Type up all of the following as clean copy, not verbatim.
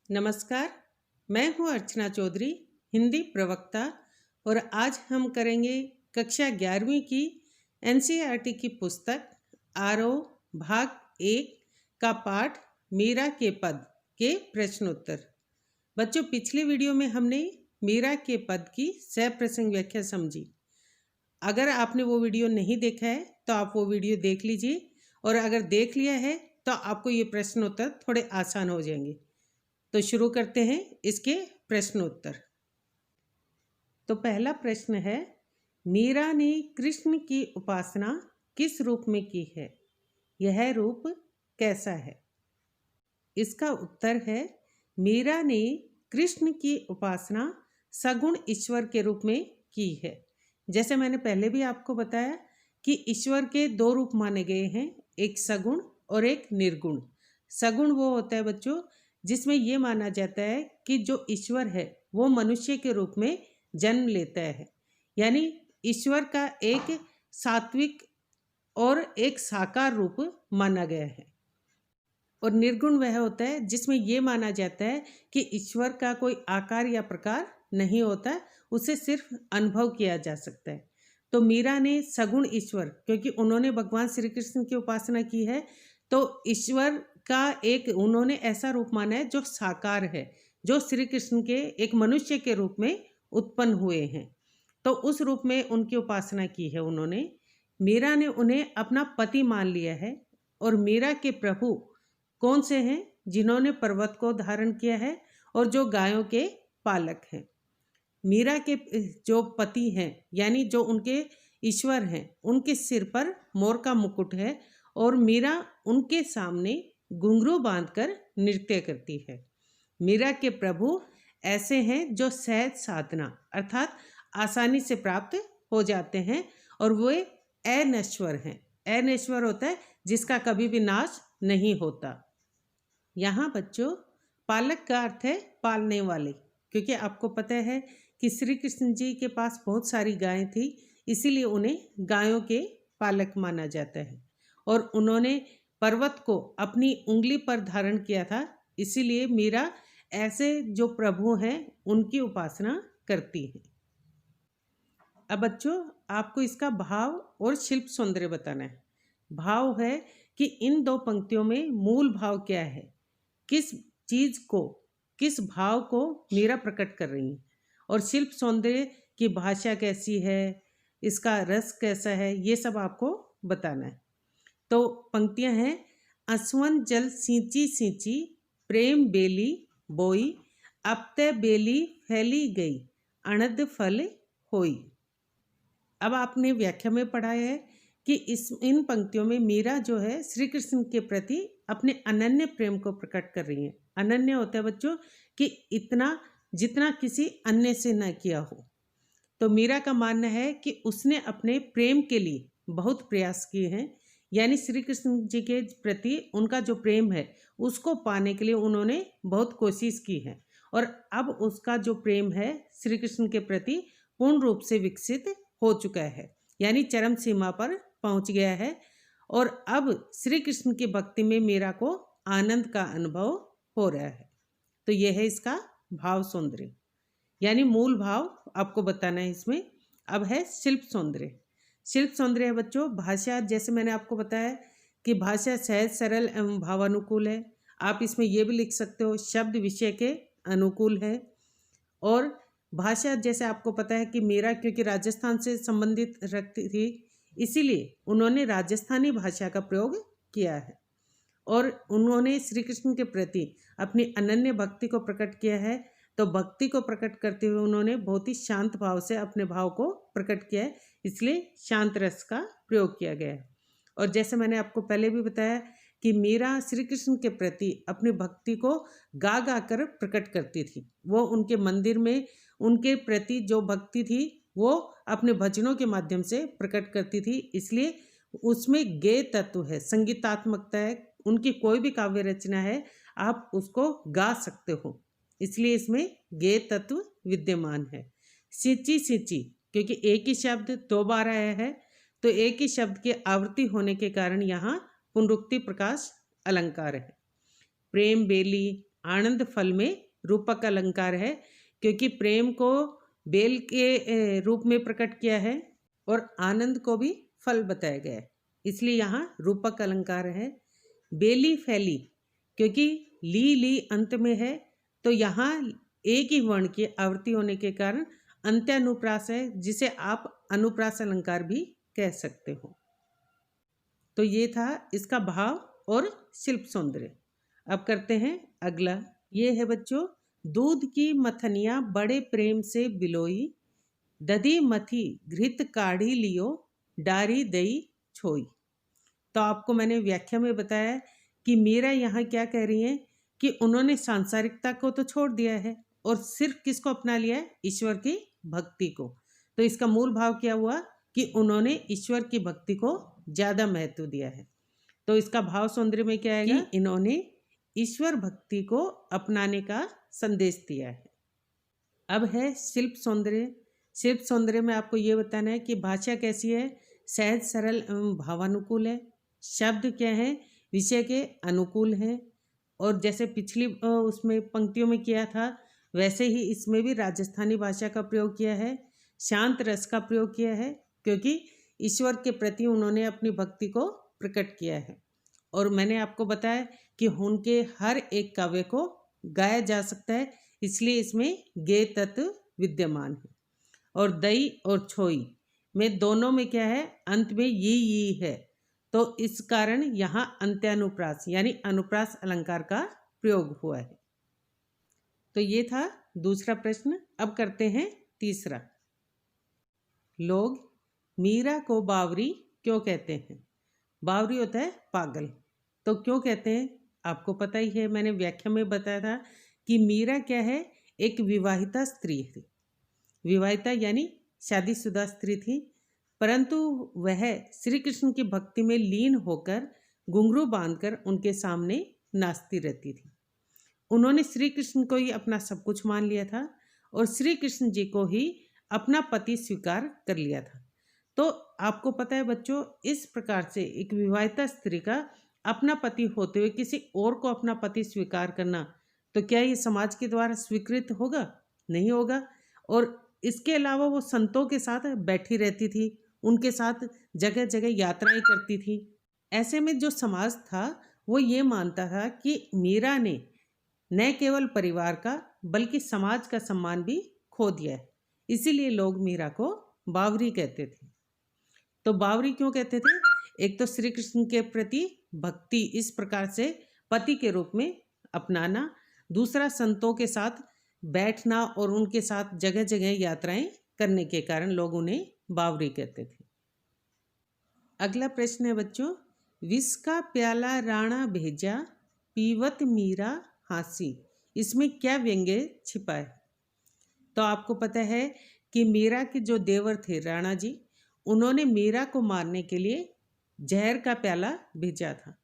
नमस्कार, मैं हूँ अर्चना चौधरी, हिंदी प्रवक्ता। और आज हम करेंगे कक्षा 11वीं की एनसीईआरटी की पुस्तक आरोह भाग 1 का पाठ मीरा के पद के प्रश्नोत्तर। बच्चों, पिछले वीडियो में हमने मीरा के पद की सह प्रसंग व्याख्या समझी। अगर आपने वो वीडियो नहीं देखा है तो आप वो वीडियो देख लीजिए, और अगर देख लिया है तो आपको ये प्रश्नोत्तर थोड़े आसान हो जाएंगे। तो शुरू करते हैं इसके प्रश्नोत्तर। तो पहला प्रश्न है, मीरा ने कृष्ण की उपासना किस रूप में की है? यह रूप कैसा है? इसका उत्तर है, मीरा ने कृष्ण की उपासना सगुण ईश्वर के रूप में की है। जैसे मैंने पहले भी आपको बताया कि ईश्वर के दो रूप माने गए हैं, एक सगुण और एक निर्गुण। सगुण वो होता है बच्चों जिसमें ये माना जाता है कि जो ईश्वर है वो मनुष्य के रूप में जन्म लेता है, यानी ईश्वर का एक सात्विक और एक साकार रूप माना गया है। और निर्गुण वह होता है जिसमें ये माना जाता है कि ईश्वर का कोई आकार या प्रकार नहीं होता, उसे सिर्फ अनुभव किया जा सकता है। तो मीरा ने सगुण ईश्वर, क्योंकि उन्होंने भगवान श्री कृष्ण की उपासना की है, तो ईश्वर का एक उन्होंने ऐसा रूप माना है जो साकार है, जो श्री कृष्ण के एक मनुष्य के रूप में उत्पन्न हुए हैं। तो उस रूप में उनकी उपासना की है उन्होंने। मीरा ने उन्हें अपना पति मान लिया है। और मीरा के प्रभु कौन से हैं? जिन्होंने पर्वत को धारण किया है और जो गायों के पालक हैं। मीरा के जो पति हैं, यानी जो उनके ईश्वर हैं, उनके सिर पर मोर का मुकुट है और मीरा उनके सामने घुंघरू बांधकर नृत्य करती है। मीरा के प्रभु ऐसे हैं जो सहज साधना अर्थात आसानी से प्राप्त हो जाते हैं, और वे अनश्वर हैं। अनश्वर होता है जिसका कभी भी नाश नहीं होता। यहाँ बच्चों, पालक का अर्थ है पालने वाले, क्योंकि आपको पता है कि श्री कृष्ण जी के पास बहुत सारी गायें थी, इसीलिए उन्हें गायों के पालक माना जाता है। और उन्होंने पर्वत को अपनी उंगली पर धारण किया था, इसीलिए मीरा ऐसे जो प्रभु हैं उनकी उपासना करती है। अब बच्चों, आपको इसका भाव और शिल्प सौंदर्य बताना है। भाव है कि इन दो पंक्तियों में मूल भाव क्या है, किस चीज को, किस भाव को मीरा प्रकट कर रही है, और शिल्प सौंदर्य की भाषा कैसी है, इसका रस कैसा है, ये सब आपको बताना है। तो पंक्तियां हैं, असवन जल सींची सींची प्रेम बेली बोई, अब ते बेली फैली गई अनद फल होई। अब आपने व्याख्या में पढ़ा है कि इन पंक्तियों में मीरा जो है श्री कृष्ण के प्रति अपने अनन्य प्रेम को प्रकट कर रही है। अनन्य होता है बच्चों कि इतना जितना किसी अन्य से न किया हो। तो मीरा का मानना है कि उसने अपने प्रेम के लिए बहुत प्रयास किए हैं, यानी श्री कृष्ण जी के प्रति उनका जो प्रेम है उसको पाने के लिए उन्होंने बहुत कोशिश की है, और अब उसका जो प्रेम है श्री कृष्ण के प्रति पूर्ण रूप से विकसित हो चुका है, यानी चरम सीमा पर पहुंच गया है। और अब श्री कृष्ण की भक्ति में मीरा को आनंद का अनुभव हो रहा है। तो यह है इसका भाव सौंदर्य, यानी मूल भाव आपको बताना है इसमें। अब है शिल्प सौंदर्य। शिल्प सौंदर्य है बच्चों भाषा, जैसे मैंने आपको बताया कि भाषा सहज सरल एवं भावानुकूल है। आप इसमें यह भी लिख सकते हो शब्द विषय के अनुकूल है। और भाषा, जैसे आपको पता है कि मीरा क्योंकि राजस्थान से संबंधित रखती थी, इसीलिए उन्होंने राजस्थानी भाषा का प्रयोग किया है। और उन्होंने श्री कृष्ण के प्रति अपनी अनन्य भक्ति को प्रकट किया है। तो भक्ति को प्रकट करते हुए उन्होंने बहुत ही शांत भाव से अपने भाव को प्रकट किया है, इसलिए शांत रस का प्रयोग किया गया है। और जैसे मैंने आपको पहले भी बताया कि मीरा श्री कृष्ण के प्रति अपनी भक्ति को गा गा कर प्रकट करती थी। वो उनके मंदिर में उनके प्रति जो भक्ति थी वो अपने भजनों के माध्यम से प्रकट करती थी, इसलिए उसमें गेय तत्व है, संगीतात्मकता है। उनकी कोई भी काव्य रचना है आप उसको गा सकते हो, इसलिए इसमें गेय तत्व विद्यमान है। सिंची सिंची, क्योंकि एक ही शब्द दो बार आया है, तो एक ही शब्द की आवृत्ति होने के कारण यहाँ पुनरुक्ति प्रकाश अलंकार है। प्रेम बेली आनंद फल में रूपक अलंकार है, क्योंकि प्रेम को बेल के रूप में प्रकट किया है और आनंद को भी फल बताया गया है, इसलिए यहाँ रूपक अलंकार है। बेली फैली, क्योंकि ली अंत में है, तो यहाँ एक ही वर्ण की आवृत्ति होने के कारण अंत्यानुप्रास है, जिसे आप अनुप्रास अलंकार भी कह सकते हो। तो ये था इसका भाव और शिल्प सौंदर्य। अब करते हैं अगला। ये है बच्चों, दूध की मथनिया बड़े प्रेम से बिलोई, दधी मथी घृत काढ़ी लियो, डारी दई छोई। तो आपको मैंने व्याख्या में बताया कि मीरा यहाँ क्या कह रही हैं कि उन्होंने सांसारिकता को तो छोड़ दिया है और सिर्फ किसको अपना लिया है, ईश्वर की भक्ति को। तो इसका मूल भाव क्या हुआ कि उन्होंने ईश्वर की भक्ति को ज़्यादा महत्व दिया है। तो इसका भाव सौंदर्य में क्या आएगा, इन्होंने ईश्वर भक्ति को अपनाने का संदेश दिया है। अब है शिल्प सौंदर्य। शिल्प सौंदर्य में आपको ये बताना है कि भाषा कैसी है, सहज सरल एवं भावानुकूल है। शब्द क्या है, विषय के अनुकूल हैं। और जैसे पिछली उसमें पंक्तियों में किया था, वैसे ही इसमें भी राजस्थानी भाषा का प्रयोग किया है। शांत रस का प्रयोग किया है, क्योंकि ईश्वर के प्रति उन्होंने अपनी भक्ति को प्रकट किया है। और मैंने आपको बताया कि उनके हर एक काव्य को गाया जा सकता है, इसलिए इसमें गेय तत्व विद्यमान है। और दई और छोई में दोनों में क्या है, अंत में ये है, तो इस कारण यहाँ अंत्यानुप्रास यानी अनुप्रास अलंकार का प्रयोग हुआ है। तो ये था दूसरा प्रश्न। अब करते हैं तीसरा। लोग मीरा को बावरी क्यों कहते हैं? बावरी होता है पागल, तो क्यों कहते हैं आपको पता ही है, मैंने व्याख्या में बताया था कि मीरा क्या है, एक विवाहिता स्त्री थी। विवाहिता यानी शादीशुदा स्त्री थी, परंतु वह श्री कृष्ण की भक्ति में लीन होकर घुंघरू बांधकर उनके सामने नाचती रहती थी। उन्होंने श्री कृष्ण को ही अपना सब कुछ मान लिया था और श्री कृष्ण जी को ही अपना पति स्वीकार कर लिया था। तो आपको पता है बच्चों, इस प्रकार से एक विवाहिता स्त्री का अपना पति होते हुए किसी और को अपना पति स्वीकार करना, तो क्या ये समाज के द्वारा स्वीकृत होगा? नहीं होगा। और इसके अलावा वो संतों के साथ बैठी रहती थी, उनके साथ जगह जगह यात्राएं करती थी। ऐसे में जो समाज था वो ये मानता था कि मीरा ने न केवल परिवार का बल्कि समाज का सम्मान भी खो दिया है, इसीलिए लोग मीरा को बावरी कहते थे। तो बावरी क्यों कहते थे? एक तो श्री कृष्ण के प्रति भक्ति इस प्रकार से पति के रूप में अपनाना, दूसरा संतों के साथ बैठना और उनके साथ जगह जगह यात्राएं करने के कारण लोग उन्हें बावरी कहते थे। अगला प्रश्न है बच्चों, विष का प्याला राणा भेजा, पीवत मीरा हासी, इसमें क्या व्यंग्य छिपा है? तो आपको पता है कि मीरा के जो देवर थे राणा जी, उन्होंने मीरा को मारने के लिए जहर का प्याला भेजा था।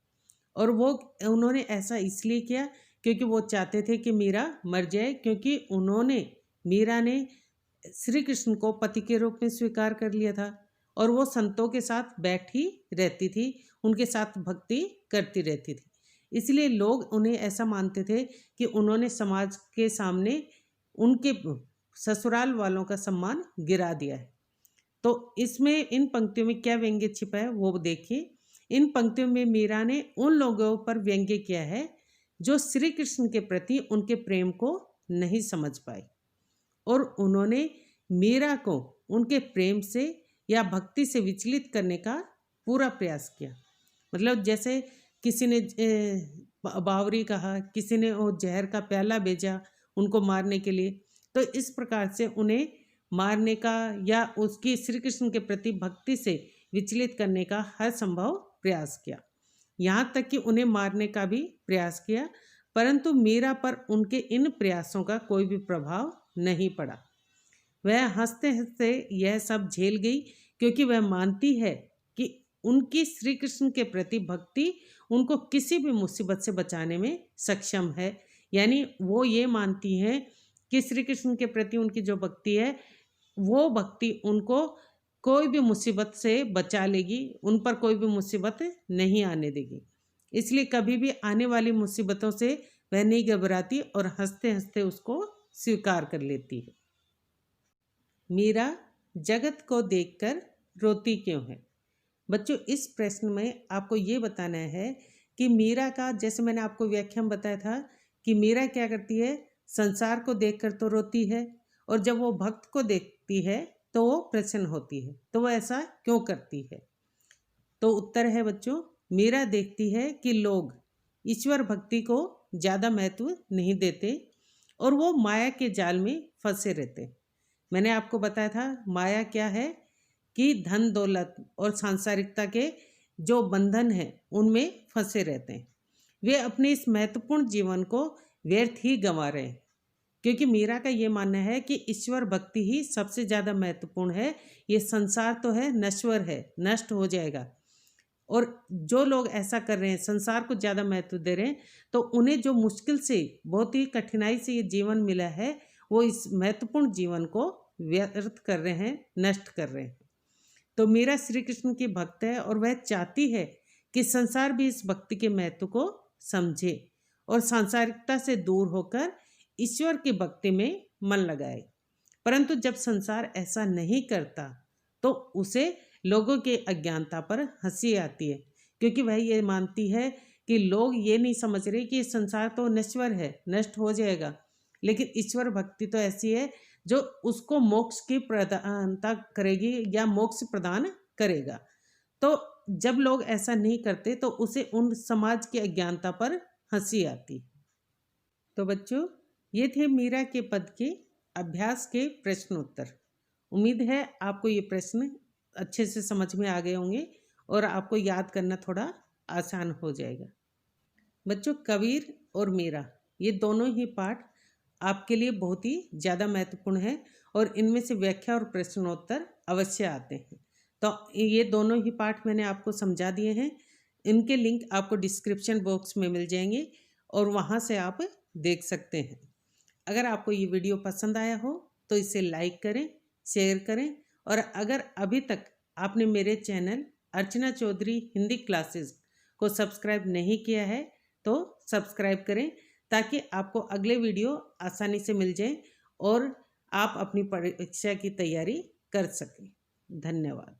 और वो उन्होंने ऐसा इसलिए किया क्योंकि वो चाहते थे कि मीरा मर जाए, क्योंकि मीरा ने श्री कृष्ण को पति के रूप में स्वीकार कर लिया था और वो संतों के साथ बैठी रहती थी, उनके साथ भक्ति करती रहती थी। इसलिए लोग उन्हें ऐसा मानते थे कि उन्होंने समाज के सामने उनके ससुराल वालों का सम्मान गिरा दिया है। तो इसमें इन पंक्तियों में क्या व्यंग्य छिपा है वो देखिए। इन पंक्तियों में मीरा ने उन लोगों पर व्यंग्य किया है जो श्री कृष्ण के प्रति उनके प्रेम को नहीं समझ पाए, और उन्होंने मीरा को उनके प्रेम से या भक्ति से विचलित करने का पूरा प्रयास किया। मतलब जैसे किसी ने बावरी कहा, किसी ने वो जहर का प्याला भेजा उनको मारने के लिए, तो इस प्रकार से उन्हें मारने का या उसकी श्री कृष्ण के प्रति भक्ति से विचलित करने का हर संभव प्रयास किया, यहाँ तक कि उन्हें मारने का भी प्रयास किया, परंतु मीरा पर उनके इन प्रयासों का कोई भी प्रभाव नहीं पड़ा। वह हंसते हंसते यह सब झेल गई, क्योंकि वह मानती है कि उनकी श्री कृष्ण के प्रति भक्ति उनको किसी भी मुसीबत से बचाने में सक्षम है। यानी वो ये मानती हैं कि श्री कृष्ण के प्रति उनकी जो भक्ति है वो भक्ति उनको कोई भी मुसीबत से बचा लेगी, उन पर कोई भी मुसीबत नहीं आने देगी। इसलिए कभी भी आने वाली मुसीबतों से वह नहीं घबराती और हंसते हंसते उसको स्वीकार कर लेती है। मीरा जगत को देखकर रोती क्यों है? बच्चों, इस प्रश्न में आपको ये बताना है कि मीरा का, जैसे मैंने आपको व्याख्या में बताया था कि मीरा क्या करती है, संसार को देखकर तो रोती है और जब वो भक्त को देखती है तो वो प्रसन्न होती है। तो वो ऐसा क्यों करती है? तो उत्तर है बच्चों, मीरा देखती है कि लोग ईश्वर भक्ति को ज़्यादा महत्व नहीं देते और वो माया के जाल में फंसे रहते। मैंने आपको बताया था माया क्या है कि धन दौलत और सांसारिकता के जो बंधन हैं उनमें फंसे रहते हैं। वे अपने इस महत्वपूर्ण जीवन को व्यर्थ ही गंवा रहे हैं, क्योंकि मीरा का ये मानना है कि ईश्वर भक्ति ही सबसे ज़्यादा महत्वपूर्ण है। ये संसार तो है, नश्वर है, नष्ट हो जाएगा। और जो लोग ऐसा कर रहे हैं, संसार को ज़्यादा महत्व दे रहे हैं, तो उन्हें जो मुश्किल से, बहुत ही कठिनाई से ये जीवन मिला है, वो इस महत्वपूर्ण जीवन को व्यर्थ कर रहे हैं, नष्ट कर रहे हैं। तो मीरा श्री कृष्ण की भक्त है और वह चाहती है कि संसार भी इस भक्ति के महत्व को समझे और सांसारिकता से दूर होकर ईश्वर की भक्ति में मन लगाए। परंतु जब संसार ऐसा नहीं करता तो उसे लोगों के अज्ञानता पर हंसी आती है, क्योंकि वह ये मानती है कि लोग ये नहीं समझ रहे कि संसार तो नश्वर है, नष्ट हो जाएगा, लेकिन ईश्वर भक्ति तो ऐसी है जो उसको मोक्ष की प्रदानता करेगी या मोक्ष प्रदान करेगा। तो जब लोग ऐसा नहीं करते तो उसे उन समाज की अज्ञानता पर हंसी आती। तो बच्चों, ये थे मीरा के पद के अभ्यास के प्रश्न उत्तर। उम्मीद है आपको ये प्रश्न अच्छे से समझ में आ गए होंगे और आपको याद करना थोड़ा आसान हो जाएगा। बच्चों, कबीर और मीरा ये दोनों ही पाठ आपके लिए बहुत ही ज़्यादा महत्वपूर्ण है और इनमें से व्याख्या और प्रश्नोत्तर अवश्य आते हैं। तो ये दोनों ही पाठ मैंने आपको समझा दिए हैं। इनके लिंक आपको डिस्क्रिप्शन बॉक्स में मिल जाएंगे और वहाँ से आप देख सकते हैं। अगर आपको ये वीडियो पसंद आया हो तो इसे लाइक करें, शेयर करें और अगर अभी तक आपने मेरे चैनल अर्चना चौधरी हिंदी क्लासेस को सब्सक्राइब नहीं किया है तो सब्सक्राइब करें, ताकि आपको अगले वीडियो आसानी से मिल जाए और आप अपनी परीक्षा की तैयारी कर सकें। धन्यवाद।